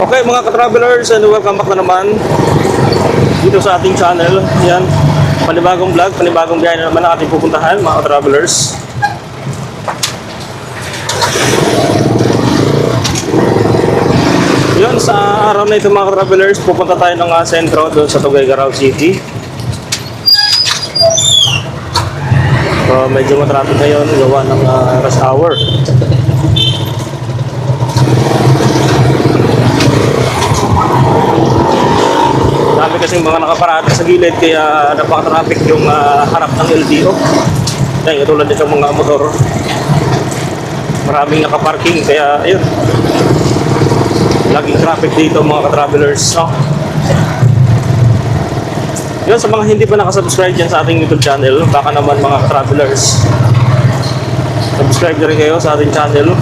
Okay mga ka-travelers, and welcome back na naman dito sa ating channel. Yan, panibagong vlog, panibagong biyahe na naman ang ating pupuntahan mga ka-travelers. Yun, sa araw na ito mga ka-travelers, pupunta tayo ng sentro doon sa Tuguegarao City. So, medyo matraffic ngayon, gawa ng rush hour. Dami kasing mga nakaparada sa gilid kaya napaka-traffic yung harap ng LTO. Yan, katulad din sa mga motor. Maraming nakaparking kaya ayun. Laging traffic dito mga ka-travelers. No? Yun, sa mga hindi pa nakasubscribe dyan sa ating YouTube channel, baka naman mga ka-travelers, subscribe na rin kayo sa ating channel.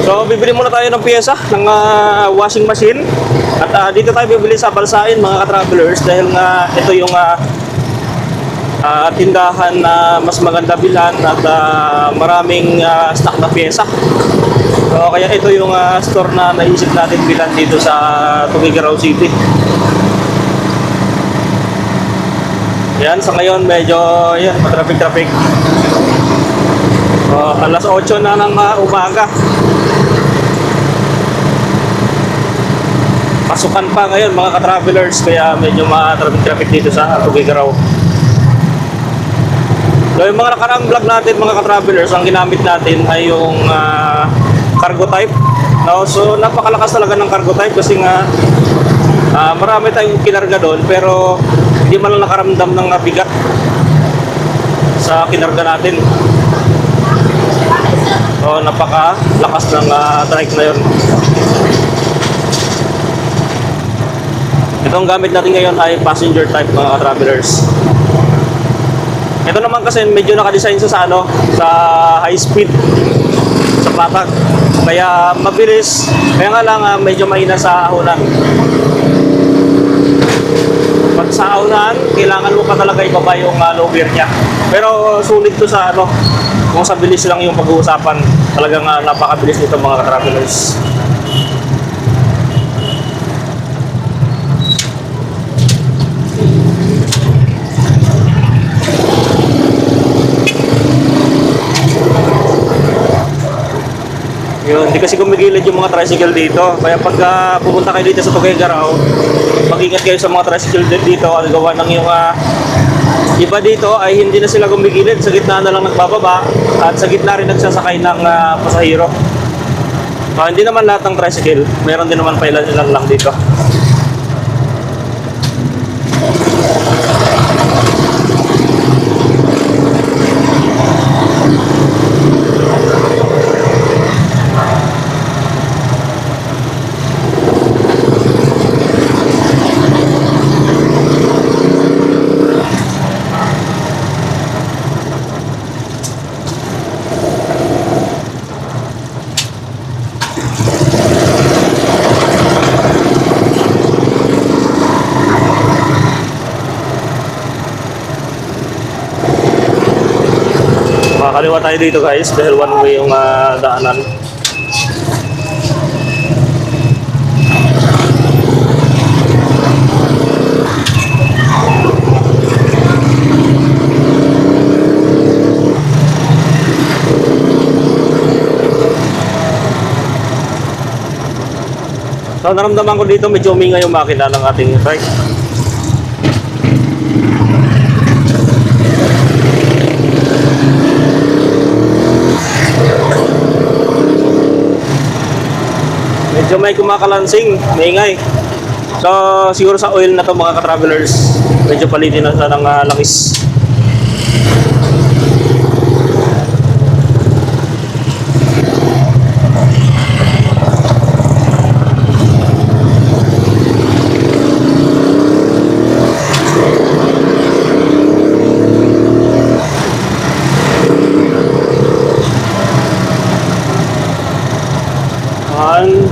So, bibili muna tayo ng piyesa ng washing machine. At dito tayo bibili sa Balsain mga ka-travelers dahil nga ito yung tindahan na mas maganda bilhan at maraming stock na piyesa. So, kaya ito yung store na naisip natin bilhan dito sa Tuguegarao City. Yan, sa ngayon medyo yan, traffic. Alas 8 na ng umaga. Pasukan pa ngayon mga ka-travelers kaya medyo ma-traffic dito sa Tuguegarao. So yung mga nakaraang vlog natin mga ka-travelers, ang ginamit natin ay yung cargo type. No? So napakalakas talaga ng cargo type kasi nga marami tayong kinarga doon pero hindi man lang nakaramdam ng bigat sa kinarga natin. So napakalakas ng trike na yun. Itong gamit natin ngayon ay passenger type mga travelers. Ito naman kasi medyo naka-design sa high speed sa patag. Kaya mabilis, kaya nga lang medyo mahina sa ahonan. Pag sa ahonan, kailangan mo pa talaga ibaba yung low gear niya. Pero sulit to sa kung sa bilis lang yung pag-uusapan, talagang napakabilis nito mga travelers. Yun, hindi kasi gumigilid yung mga tricycle dito. Kaya pag pupunta kayo dito sa Tuguegarao, mag-ingat kayo sa mga tricycle dito. Ang gawa ng yung iba dito ay hindi na sila gumigilid. Sa gitna na lang nagbababa at sa gitna rin nagsasakay ng pasahero. Hindi naman lahat ng tricycle. Meron din naman pailan-ilan lang dito. Makakaliwa tayo dito guys dahil one way yung daanan. So naramdaman ko dito medyo umingay yung makina ng ating bike. Medyo may kumakalansing, maingay. So siguro sa oil na to mga ka-travelers, medyo palitin na sa ng langis.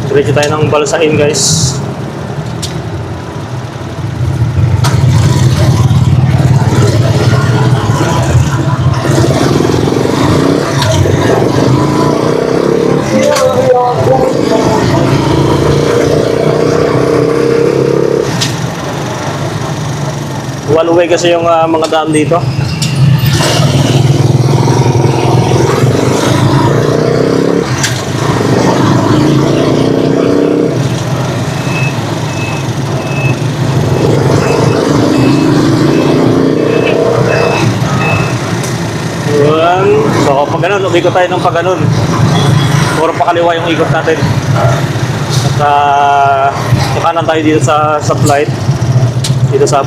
Diretso tayo ng Balsain guys. One way kasi yung mga daan dito. Yun. So pag ganun, umikot tayo ng pag ganun. Puro pa kaliwa yung ikot natin. At sa kanan tayo dito sa flight. Dito sa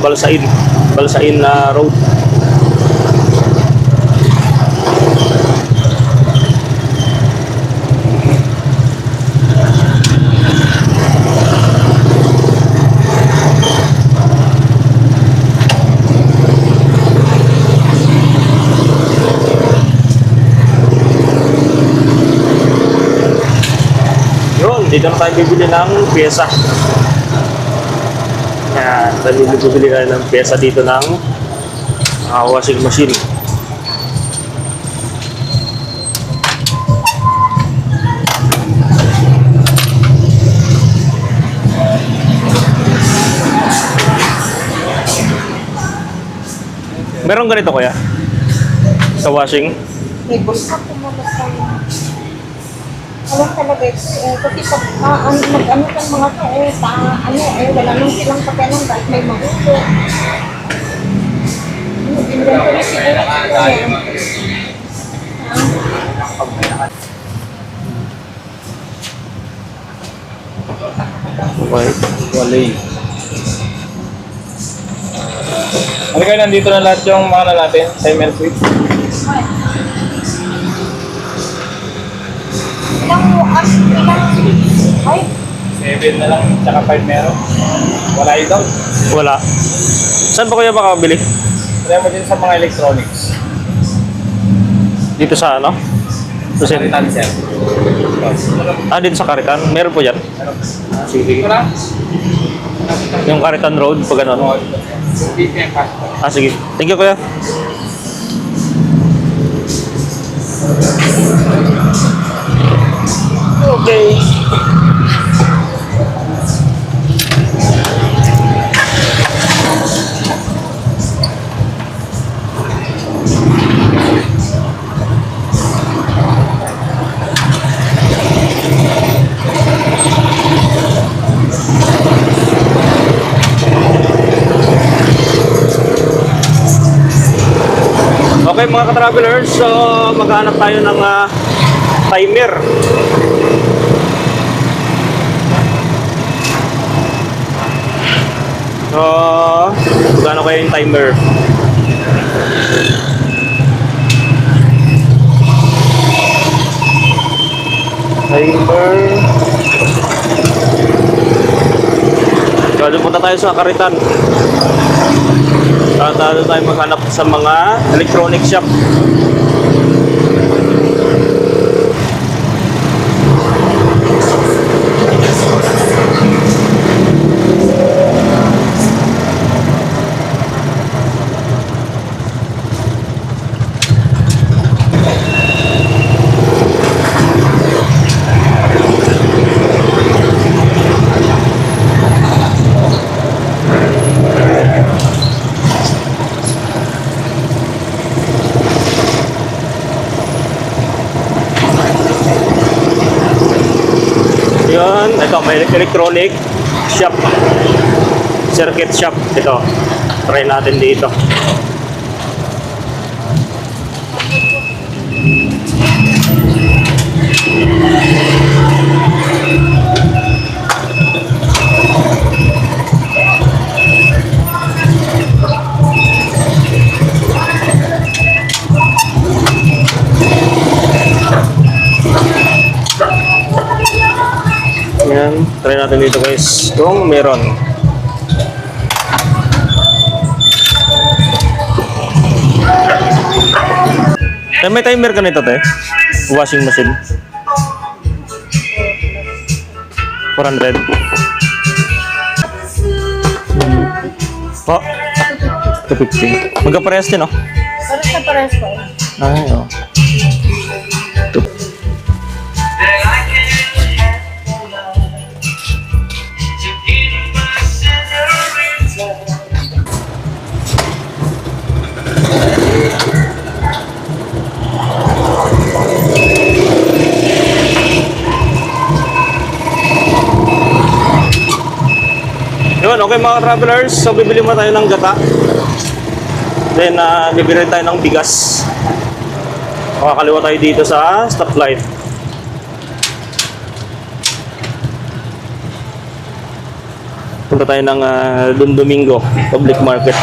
Balsain na road. Dito na tayo bibili ng pyesa. Yan, bibili tayo ng pyesa dito ng washing machine. Meron ganito kuya? Sa washing? May bulsa ko muna sa alam talaga, kasi pag mag-ano kang mga to, wala nang silang pakialam kahit may magulo. Inventory siguro Walay. Ano kayo, nandito na lahat yung mga natin, timer switch. Ay, 7 na lang, tsaka 5 meron. Wala ito. Wala. Saan ba kuya makakabili? Try mo din sa mga electronics. Dito sa ano? Sa Kalitan, sir. dito sa Karitan. Meron po dyan. Sige. Wala? Yung Karitan Road, pag ano. Yung BPM passport. Sige. Thank you kuya. Okay. Okay mga ka-travelers, so maghanap tayo ng timer. So, magkano kayo yung timer? Timer. So, punta tayo sa Karitan. Doon tayo maghanap sa mga electronic shop. Yun, ito may electronic shop, circuit shop. Ito, try natin dito. Yan, try natin dito guys kung meron. May timer ka nito te? Washing machine 400. Po 250. Magkaparehas din, no? parang sa pares ko. Ay, oh. Okay mga travelers, so bibili mo tayo ng gata. Then bibili tayo ng bigas. Makakaliwa tayo dito sa stoplight. Punta tayo ng Don Domingo Public Market.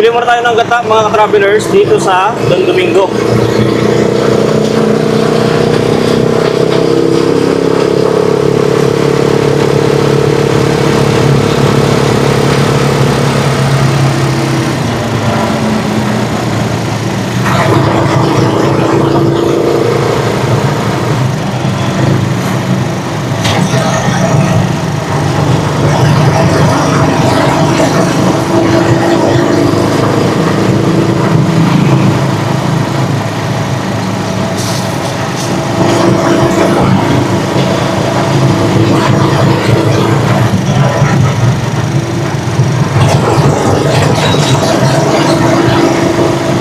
Bili muna tayo ng gata mga travelers dito sa Don Domingo.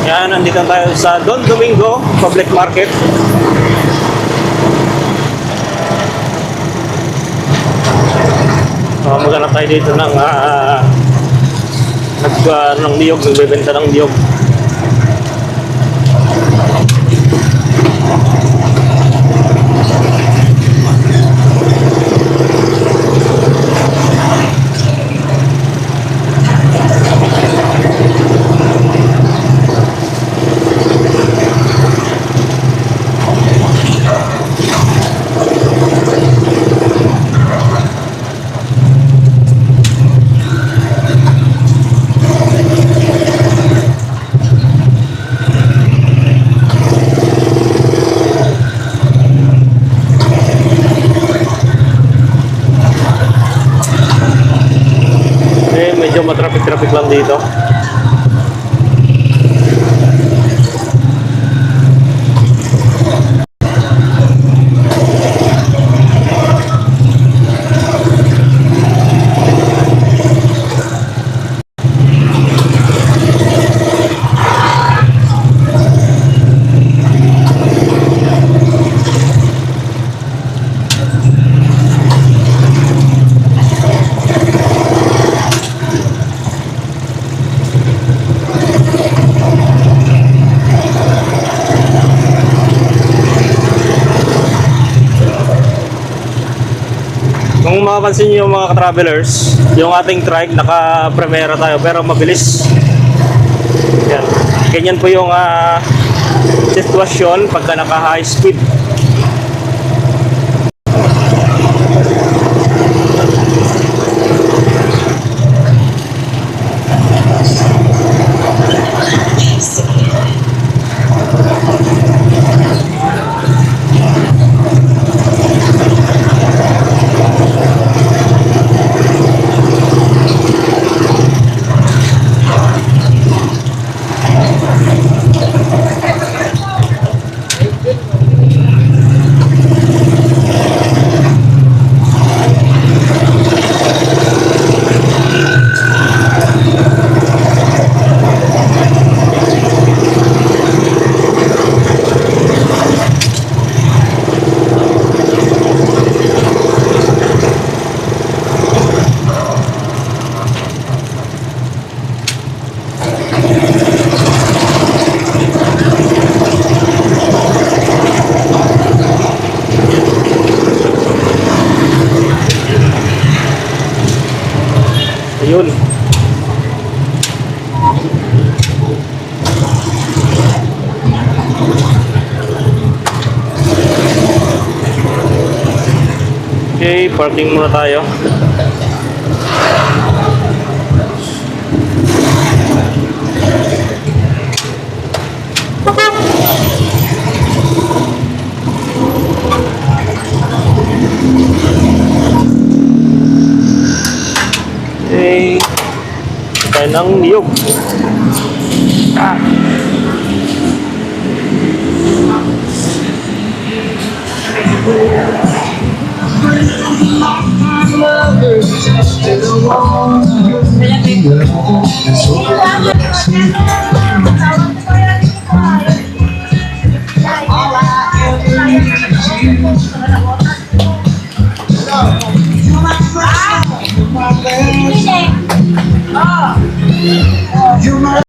Yan, nandito tayo sa Don Domingo Public Market. Maghanap tayo dito ng ng niyog, nagbebenta ng niyog. Medyo matraffic-traffic lang dito. Kung mapapansin niyo mga travelers, yung ating trike naka-primera tayo pero mabilis. Yan. Ganyan po yung sitwasyon pagka naka-high speed. Okay, parking muna tayo. Okay. Tayo ng niyog. Lovers, still want you.